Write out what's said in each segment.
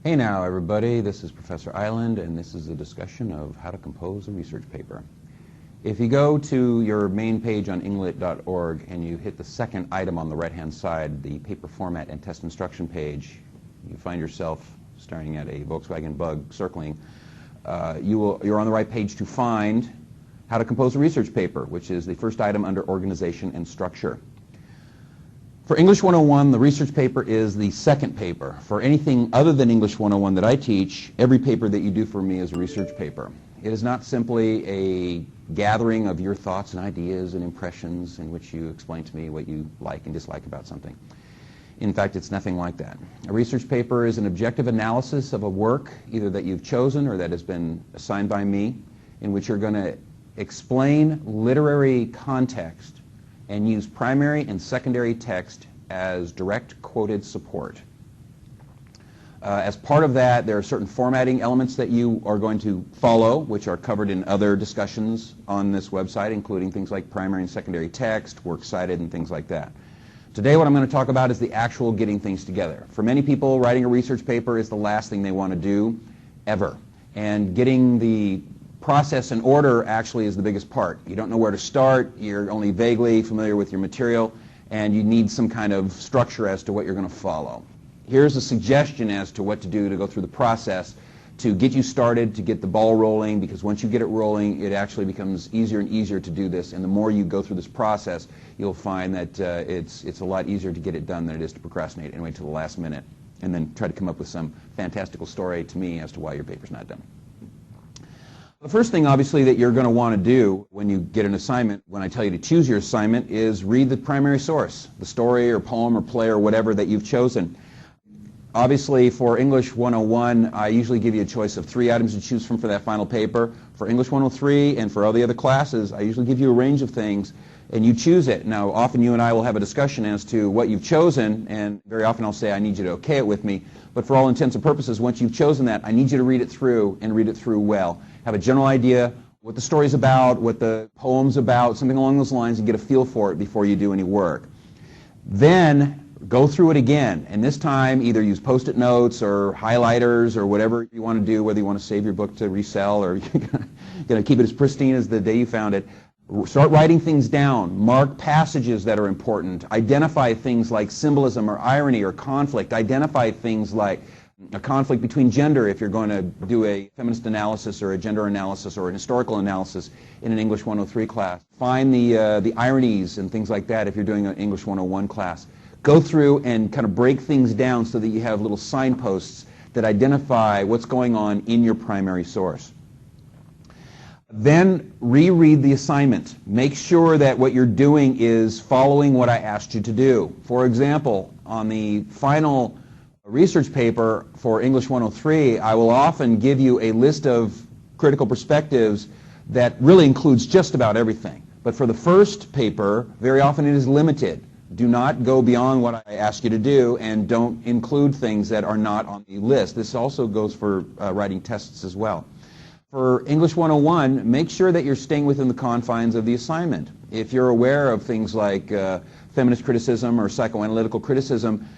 Hey now everybody, this is Professor Island and this is a discussion of how to compose a research paper. If you go to your main page on englit.org and you hit the second item on the right hand side, the paper format and test instruction page, you find yourself staring at a Volkswagen Bug circling. You're on the right page to find how to compose a research paper, which is the first item under organization and structure. For English 101, the research paper is the second paper. For anything other than English 101 that I teach, every paper that you do for me is a research paper. It is not simply a gathering of your thoughts and ideas and impressions in which you explain to me what you like and dislike about something. In fact, it's nothing like that. A research paper is an objective analysis of a work, either that you've chosen or that has been assigned by me, in which you're going to explain literary context and use primary and secondary text as direct quoted support. As part of that, there are certain formatting elements that you are going to follow, which are covered in other discussions on this website, including things like primary and secondary text, works cited, and things like that. Today what I'm going to talk about is the actual getting things together. For many people, writing a research paper is the last thing they want to do, ever. And getting the process and order actually is the biggest part. You don't know where to start, you're only vaguely familiar with your material, and you need some kind of structure as to what you're going to follow. Here's a suggestion as to what to do to go through the process to get you started, to get the ball rolling, because once you get it rolling, it actually becomes easier and easier to do this, and the more you go through this process, you'll find that it's a lot easier to get it done than it is to procrastinate and wait till the last minute, and then try to come up with some fantastical story to me as to why your paper's not done. The first thing, obviously, that you're going to want to do when you get an assignment, when I tell you to choose your assignment, is read the primary source, the story or poem or play or whatever that you've chosen. Obviously, for English 101, I usually give you a choice of 3 items to choose from for that final paper. For English 103 and for all the other classes, I usually give you a range of things, and you choose it. Now, often you and I will have a discussion as to what you've chosen, and very often I'll say, I need you to okay it with me. But for all intents and purposes, once you've chosen that, I need you to read it through, and read it through well. Have a general idea what the story's about, what the poem's about, something along those lines, and get a feel for it before you do any work. Then go through it again, and this time either use post-it notes or highlighters or whatever you want to do, whether you want to save your book to resell or you're going to keep it as pristine as the day you found it. Start writing things down. Mark passages that are important. Identify things like symbolism or irony or conflict. Identify things like a conflict between gender if you're going to do a feminist analysis or a gender analysis or an historical analysis in an English 103 class. Find the ironies and things like that if you're doing an English 101 class. Go through and kind of break things down so that you have little signposts that identify what's going on in your primary source. Then reread the assignment. Make sure that what you're doing is following what I asked you to do. For example, on the final research paper for English 103, I will often give you a list of critical perspectives that really includes just about everything. But for the first paper, very often it is limited. Do not go beyond what I ask you to do, and don't include things that are not on the list. This also goes for writing tests as well. For English 101, make sure that you're staying within the confines of the assignment. If you're aware of things like feminist criticism or psychoanalytical criticism,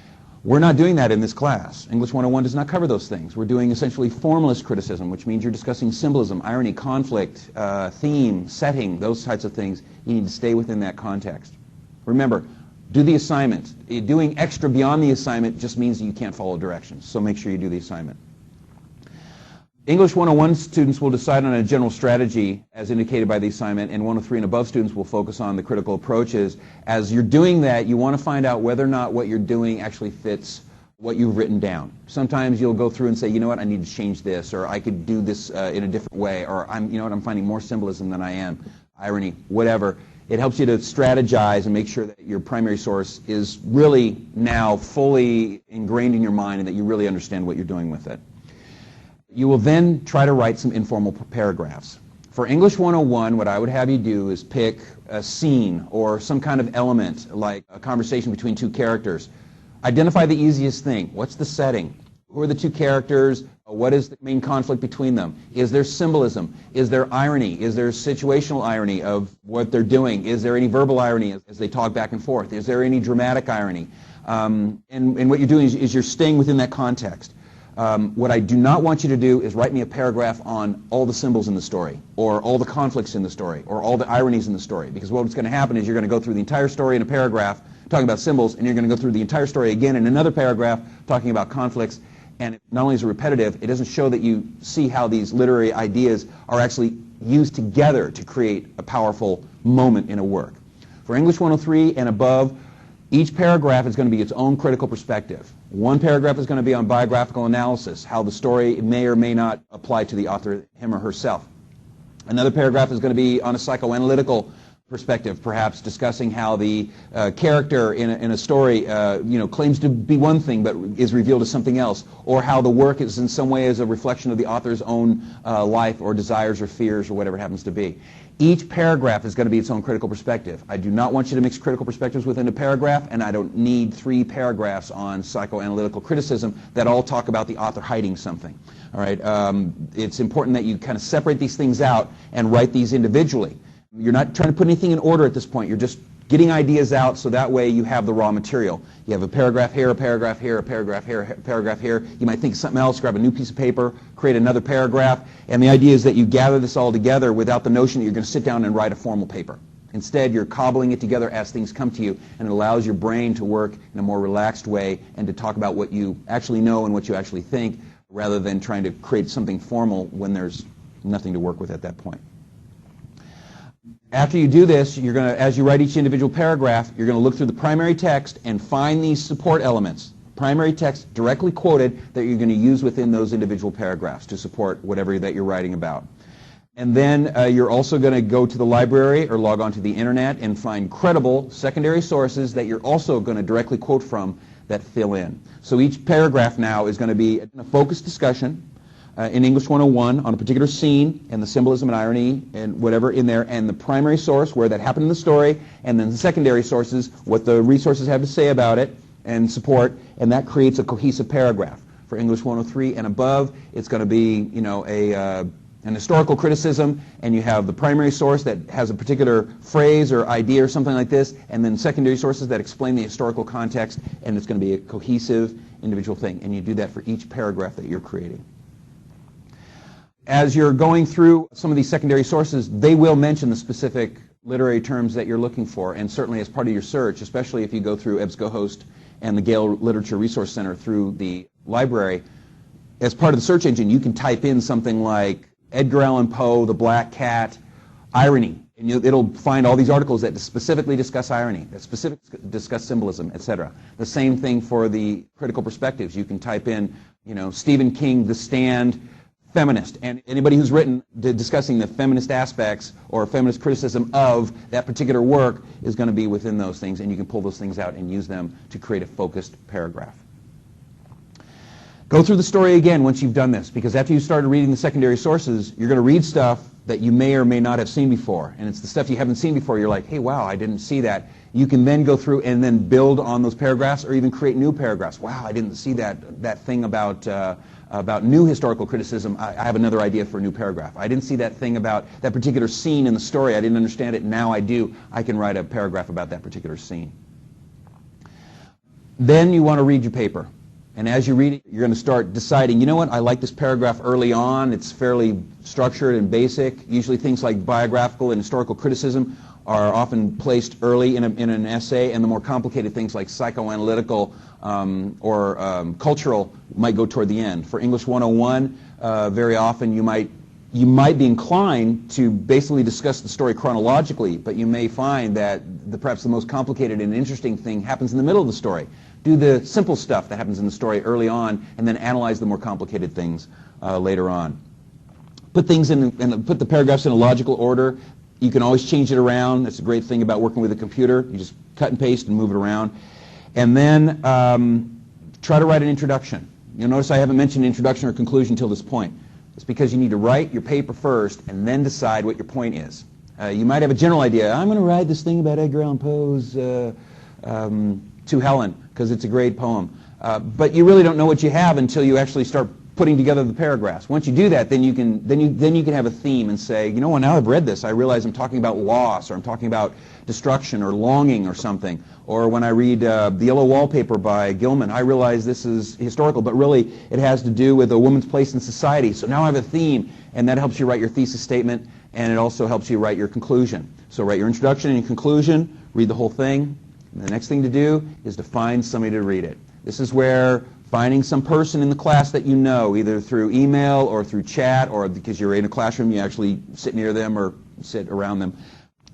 we're not doing that in this class. English 101 does not cover those things. We're doing essentially formalist criticism, which means you're discussing symbolism, irony, conflict, theme, setting, those types of things. You need to stay within that context. Remember, do the assignment. Doing extra beyond the assignment just means that you can't follow directions, so make sure you do the assignment. English 101 students will decide on a general strategy as indicated by the assignment, and 103 and above students will focus on the critical approaches. As you're doing that, you want to find out whether or not what you're doing actually fits what you've written down. Sometimes you'll go through and say, you know what, I need to change this, or I could do this in a different way, or you know what, I'm finding more symbolism than I am, irony, whatever. It helps you to strategize and make sure that your primary source is really now fully ingrained in your mind and that you really understand what you're doing with it. You will then try to write some informal paragraphs. For English 101, what I would have you do is pick a scene or some kind of element, like a conversation between 2 characters. Identify the easiest thing. What's the setting? Who are the 2 characters? What is the main conflict between them? Is there symbolism? Is there irony? Is there situational irony of what they're doing? Is there any verbal irony as they talk back and forth? Is there any dramatic irony? And what you're doing is you're staying within that context. What I do not want you to do is write me a paragraph on all the symbols in the story, or all the conflicts in the story, or all the ironies in the story. Because what's going to happen is you're going to go through the entire story in a paragraph talking about symbols, and you're going to go through the entire story again in another paragraph talking about conflicts. And not only is it repetitive, it doesn't show that you see how these literary ideas are actually used together to create a powerful moment in a work. For English 103 and above, each paragraph is going to be its own critical perspective. One paragraph is going to be on biographical analysis, how the story may or may not apply to the author, him or herself. Another paragraph is going to be on a psychoanalytical perspective, perhaps discussing how the character in a story claims to be one thing but is revealed as something else, or how the work is in some way as a reflection of the author's own life or desires or fears or whatever it happens to be. Each paragraph is going to be its own critical perspective. I do not want you to mix critical perspectives within a paragraph, and I don't need 3 paragraphs on psychoanalytical criticism that all talk about the author hiding something. All right, it's important that you kind of separate these things out and write these individually. You're not trying to put anything in order at this point. You're just getting ideas out so that way you have the raw material. You have a paragraph here, a paragraph here, a paragraph here, a paragraph here. You might think of something else, grab a new piece of paper, create another paragraph, and the idea is that you gather this all together without the notion that you're going to sit down and write a formal paper. Instead, you're cobbling it together as things come to you, and it allows your brain to work in a more relaxed way and to talk about what you actually know and what you actually think, rather than trying to create something formal when there's nothing to work with at that point. After you do this, you're going to, as you write each individual paragraph, you're going to look through the primary text and find these support elements. Primary text directly quoted that you're going to use within those individual paragraphs to support whatever that you're writing about. And then you're also going to go to the library or log on to the internet and find credible secondary sources that you're also going to directly quote from that fill in. So each paragraph now is going to be a focused discussion in English 101 on a particular scene and the symbolism and irony and whatever in there, and the primary source where that happened in the story, and then the secondary sources, what the resources have to say about it and support, and that creates a cohesive paragraph. For English 103 and above, it's going to be, an historical criticism, and you have the primary source that has a particular phrase or idea or something like this, and then secondary sources that explain the historical context, and it's going to be a cohesive individual thing, and you do that for each paragraph that you're creating. As you're going through some of these secondary sources, they will mention the specific literary terms that you're looking for, and certainly as part of your search, especially if you go through EBSCOhost and the Gale Literature Resource Center through the library, as part of the search engine, you can type in something like Edgar Allan Poe, The Black Cat, irony, and it'll find all these articles that specifically discuss irony, that specifically discuss symbolism, etc. The same thing for the critical perspectives. You can type in, Stephen King, The Stand, feminist, and anybody who's written discussing the feminist aspects or feminist criticism of that particular work is going to be within those things, and you can pull those things out and use them to create a focused paragraph. Go through the story again once you've done this, because after you started reading the secondary sources, you're going to read stuff that you may or may not have seen before, and it's the stuff you haven't seen before. You're like, hey, wow, I didn't see that. You can then go through and then build on those paragraphs, or even create new paragraphs. Wow, I didn't see that thing about new historical criticism. I have another idea for a new paragraph. I didn't see that thing about that particular scene in the story. I didn't understand it. Now I do. I can write a paragraph about that particular scene. Then you want to read your paper. And as you read it, you're going to start deciding, you know what, I like this paragraph early on. It's fairly structured and basic. Usually things like biographical and historical criticism are often placed early in an essay, and the more complicated things like psychoanalytical or cultural might go toward the end. For English 101, very often you might be inclined to basically discuss the story chronologically, but you may find that perhaps the most complicated and interesting thing happens in the middle of the story. Do the simple stuff that happens in the story early on, and then analyze the more complicated things later on. Put things in, and put the paragraphs in a logical order. You can always change it around. That's a great thing about working with a computer. You just cut and paste and move it around. And then try to write an introduction. You'll notice I haven't mentioned introduction or conclusion until this point. It's because you need to write your paper first and then decide what your point is. You might have a general idea. I'm going to write this thing about Edgar Allan Poe's To Helen, because it's a great poem. But you really don't know what you have until you actually start putting together the paragraphs. Once you do that, then you can have a theme and say, you know what, now I've read this, I realize I'm talking about loss, or I'm talking about destruction or longing or something. Or when I read The Yellow Wallpaper by Gilman, I realize this is historical, but really it has to do with a woman's place in society. So now I have a theme, and that helps you write your thesis statement, and it also helps you write your conclusion. So write your introduction and your conclusion, read the whole thing, and the next thing to do is to find somebody to read it. This is where finding some person in the class that you know, either through email or through chat, or because you're in a classroom, you actually sit near them or sit around them.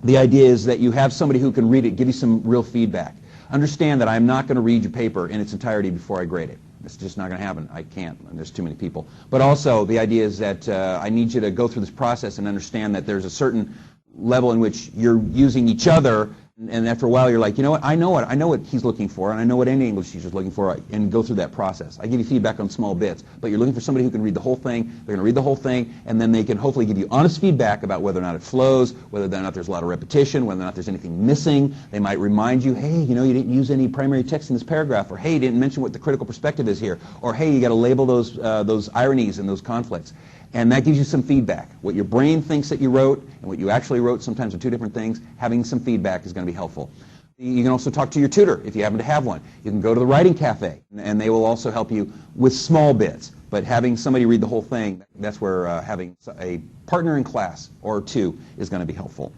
The idea is that you have somebody who can read it, give you some real feedback. Understand that I'm not going to read your paper in its entirety before I grade it. It's just not going to happen. I can't. There's too many people. But also, the idea is that I need you to go through this process and understand that there's a certain level in which you're using each other, and after a while you're like, you know what, I know what he's looking for, and I know what any English teacher's looking for, and go through that process. I give you feedback on small bits, but you're looking for somebody who can read the whole thing. They're going to read the whole thing, and then they can hopefully give you honest feedback about whether or not it flows, whether or not there's a lot of repetition, whether or not there's anything missing. They might remind you, hey, you know, you didn't use any primary text in this paragraph, or hey, you didn't mention what the critical perspective is here, or hey, you got to label those ironies and those conflicts. And that gives you some feedback. What your brain thinks that you wrote and what you actually wrote sometimes are two different things. Having some feedback is going to be helpful. You can also talk to your tutor if you happen to have one. You can go to the writing cafe, and they will also help you with small bits. But having somebody read the whole thing, that's where having a partner in class or two is going to be helpful.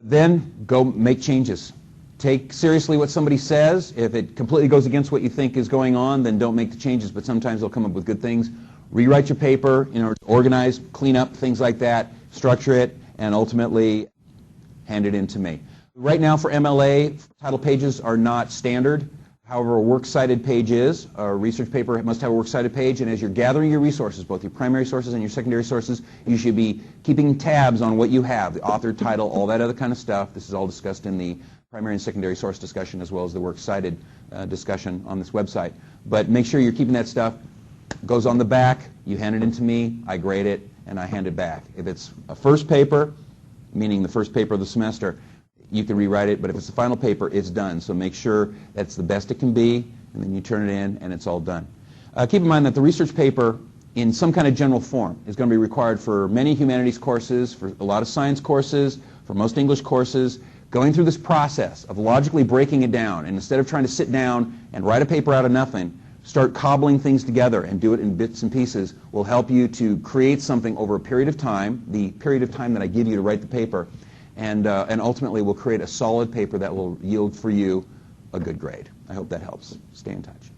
Then go make changes. Take seriously what somebody says. If it completely goes against what you think is going on, then don't make the changes, but sometimes they'll come up with good things. Rewrite your paper, organize, clean up, things like that, structure it, and ultimately hand it in to me. Right now for MLA, title pages are not standard. However, a works cited page is. A research paper must have a works cited page, and as you're gathering your resources, both your primary sources and your secondary sources, you should be keeping tabs on what you have, the author, title, all that other kind of stuff. This is all discussed in the primary and secondary source discussion, as well as the works cited discussion on this website. But make sure you're keeping that stuff. Goes on the back, you hand it in to me, I grade it, and I hand it back. If it's a first paper, meaning the first paper of the semester, you can rewrite it, but if it's the final paper, it's done. So make sure that's the best it can be, and then you turn it in, and it's all done. Keep in mind that the research paper, in some kind of general form, is going to be required for many humanities courses, for a lot of science courses, for most English courses. Going through this process of logically breaking it down, and instead of trying to sit down and write a paper out of nothing, start cobbling things together and do it in bits and pieces will help you to create something over a period of time, the period of time that I give you to write the paper, and ultimately will create a solid paper that will yield for you a good grade. I hope that helps. Stay in touch.